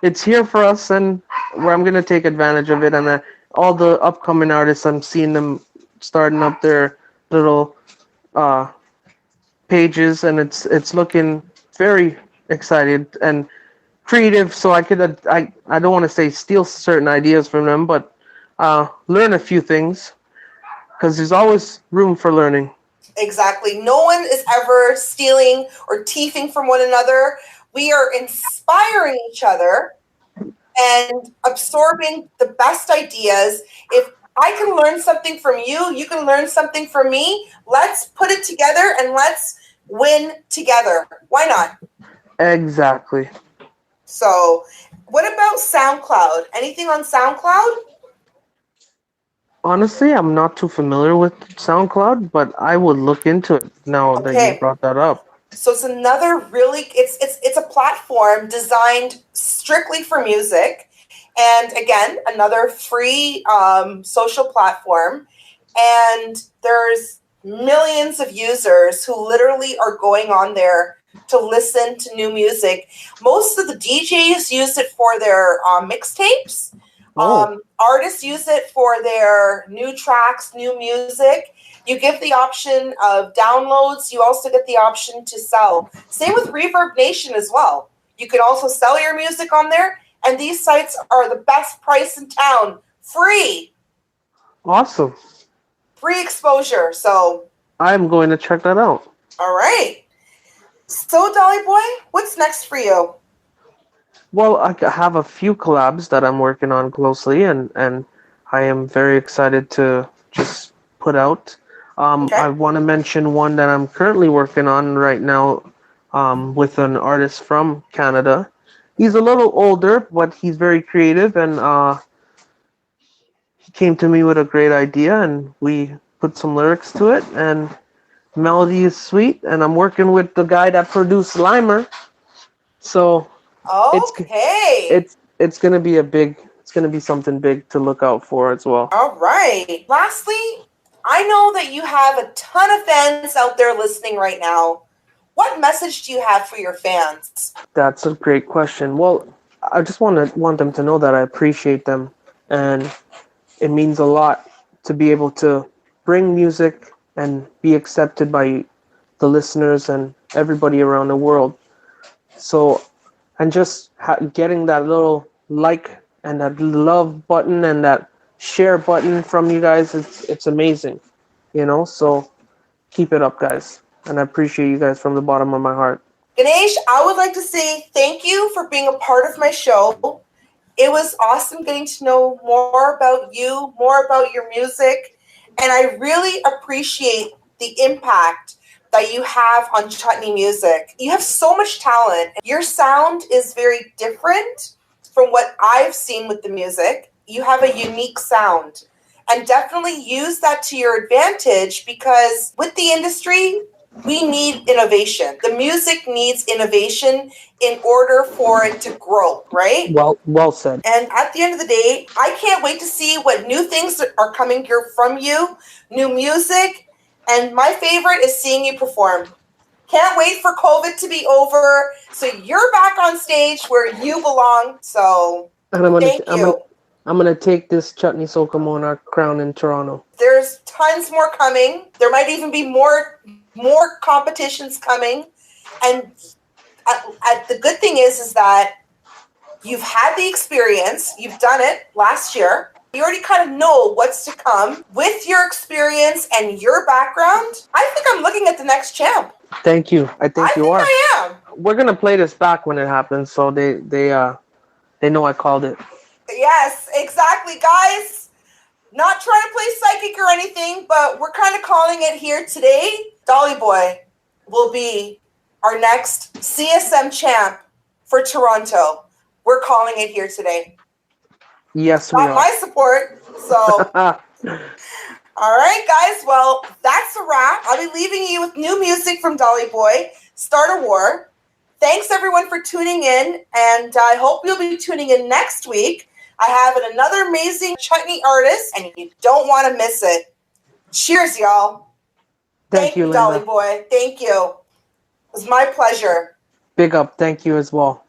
it's here for us, and where I'm gonna take advantage of it. And all the upcoming artists, I'm seeing them starting up their little pages, and it's looking very excited and creative. So I don't want to say steal certain ideas from them, but learn a few things, because there's always room for learning. Exactly. No one is ever stealing or thieving from one another. We are inspiring each other and absorbing the best ideas. If I can learn something from you. You can learn something from me. Let's put it together and let's win together. Why not? Exactly. So, what about SoundCloud? Anything on SoundCloud? Honestly, I'm not too familiar with SoundCloud, but I would look into it now that you brought that up. So it's another really it's a platform designed strictly for music, and again another free social platform, and there's millions of users who literally are going on there to listen to new music. Most of the DJs use it for their mixtapes. Artists use it for their new tracks, new music. You give the option of downloads. You also get the option to sell. Same with Reverb Nation as well. You can also sell your music on there. And these sites are the best price in town. Free. Awesome. Free exposure. So I'm going to check that out. All right. So, Dollyboy, what's next for you? Well, I have a few collabs that I'm working on closely, and I am very excited to just put out. I want to mention one that I'm currently working on right now with an artist from Canada. He's a little older, but he's very creative, and he came to me with a great idea, and we put some lyrics to it, and melody is sweet, and I'm working with the guy that produced Limer. So it's gonna be something big to look out for as well. All right. Lastly, I know that you have a ton of fans out there listening right now. What message do you have for your fans? That's a great question. Well, I just want them to know that I appreciate them, and it means a lot to be able to bring music and be accepted by the listeners and everybody around the world. So, and just getting that little like and that love button and that share button from you guys, it's amazing, so keep it up, guys, and I appreciate you guys from the bottom of my heart. Ganesh, I would like to say thank you for being a part of my show. It was awesome getting to know more about you, more about your music, and I really appreciate the impact that you have on chutney music. You have so much talent. Your sound is very different from what I've seen with the music. You have a unique sound, and definitely use that to your advantage, because with the industry, we need innovation. The music needs innovation in order for it to grow, right? Well said. And at the end of the day, I can't wait to see what new things are coming here from you, new music. And my favorite is seeing you perform. Can't wait for COVID to be over, so you're back on stage where you belong. So thank you. I'm gonna take this Chutney Soca Monarch crown in Toronto. There's tons more coming. There might even be more competitions coming. And the good thing is that you've had the experience. You've done it last year. You already kind of know what's to come. With your experience and your background, I think I'm looking at the next champ. Thank you. I think you are. I am. We're gonna play this back when it happens, so they know I called it. Yes, exactly, guys. Not trying to play psychic or anything, but we're kind of calling it here today. Dollyboy will be our next CSM champ for Toronto. We're calling it here today. Yes, we are. Got my support. So, all right, guys. Well, that's a wrap. I'll be leaving you with new music from Dollyboy, Start a War. Thanks, everyone, for tuning in, and I hope you'll be tuning in next week. I have another amazing chutney artist, and you don't want to miss it. Cheers, y'all. Thank you, Linda. Dollyboy. Thank you. It was my pleasure. Big up. Thank you as well.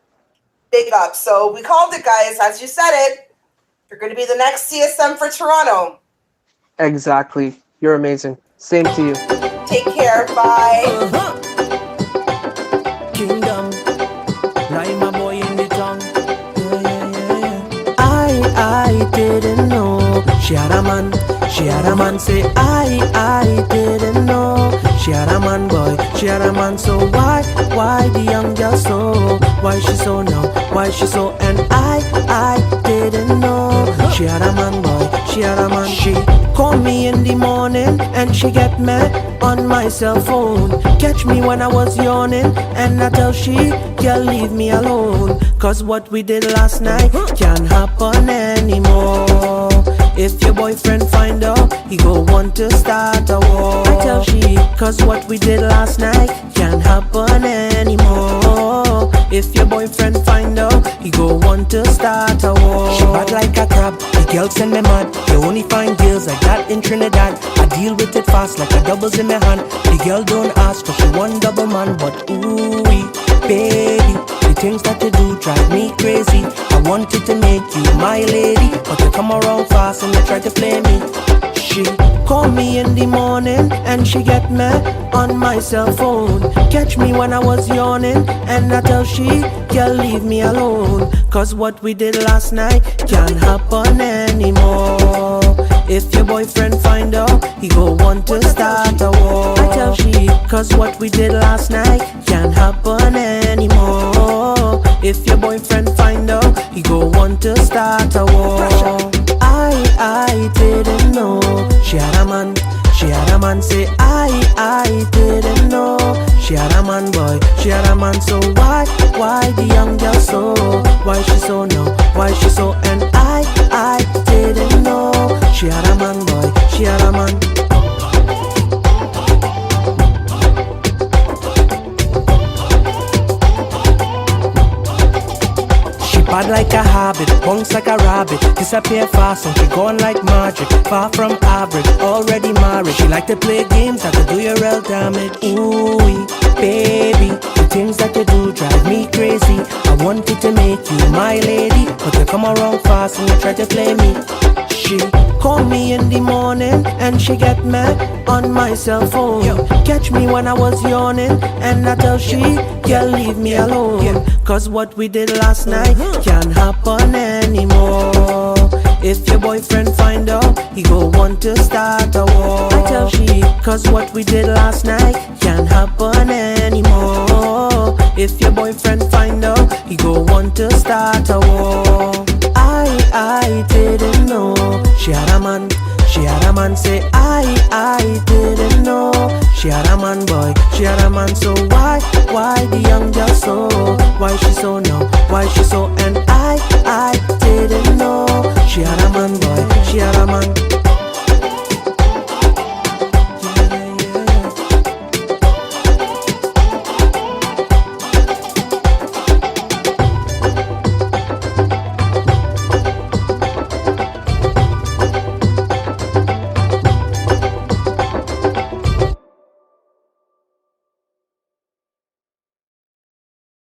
Big up. So we called it, guys. As you said it, you're going to be the next CSM for Toronto. Exactly. You're amazing. Same to you. Take care. Bye. Kingdom, Limerboy in the tongue. I didn't know. She had a man. Say I didn't know. She had a man, boy. She had a man. So why the young girl so? Why she so now? Why she so? And I didn't know. she had a man, boy, she had a man. She call me in the morning and she get me on my cell phone. Catch me when I was yawning and I tell she, girl, leave me alone. Cause what we did last night can't happen anymore. If your boyfriend find out, he go want to start a war. I tell she, cause what we did last night can't happen anymore. If your boyfriend find out, he go want to start a war. She bad like a crab, the girl send me mad. You only find girls like that in Trinidad. I deal with it fast like a doubles in my hand. The girl don't ask cause she want double man. But ooh-wee, baby, the things that you do drive me crazy. I wanted to make you my lady, but you come around fast and you try to play me. She call me in the morning and she get me on my cell phone. Catch me when I was yawning and I tell she, girl, leave me alone. Cause what we did last night can't happen anymore. If your boyfriend find out, he go want to start a war. I tell she, cause what we did last night can't happen anymore. If your boyfriend find out, he go want to start a war. I didn't know she had a man. She had a man. Say I didn't know she had a man, boy. She had a man. So why the young girl so? Why she so no? Why she so? And I didn't know she had a man, boy. She had a man. Bad like a habit, bounce like a rabbit, disappear fast and she gone like magic. Far from average, already married. She like to play games that could do you real damage. Ooh, baby, the things that you do drive me crazy. I wanted to make you my lady, but you come around fast and you try to play me. She call me in the morning and she get me on my cell phone. Catch me when I was yawning and I tell she, girl, leave me alone. Cause what we did last night can't happen anymore. If your boyfriend find out, he go want to start a war. I tell she, cause what we did last night can't happen anymore. If your boyfriend find out, he go want to start a war. I didn't know she had a man. She had a man. Say I didn't know she had a man, boy. She had a man. So why the young girl so? Why she so no? Why she so? And I didn't know she had a man, boy. She had a man.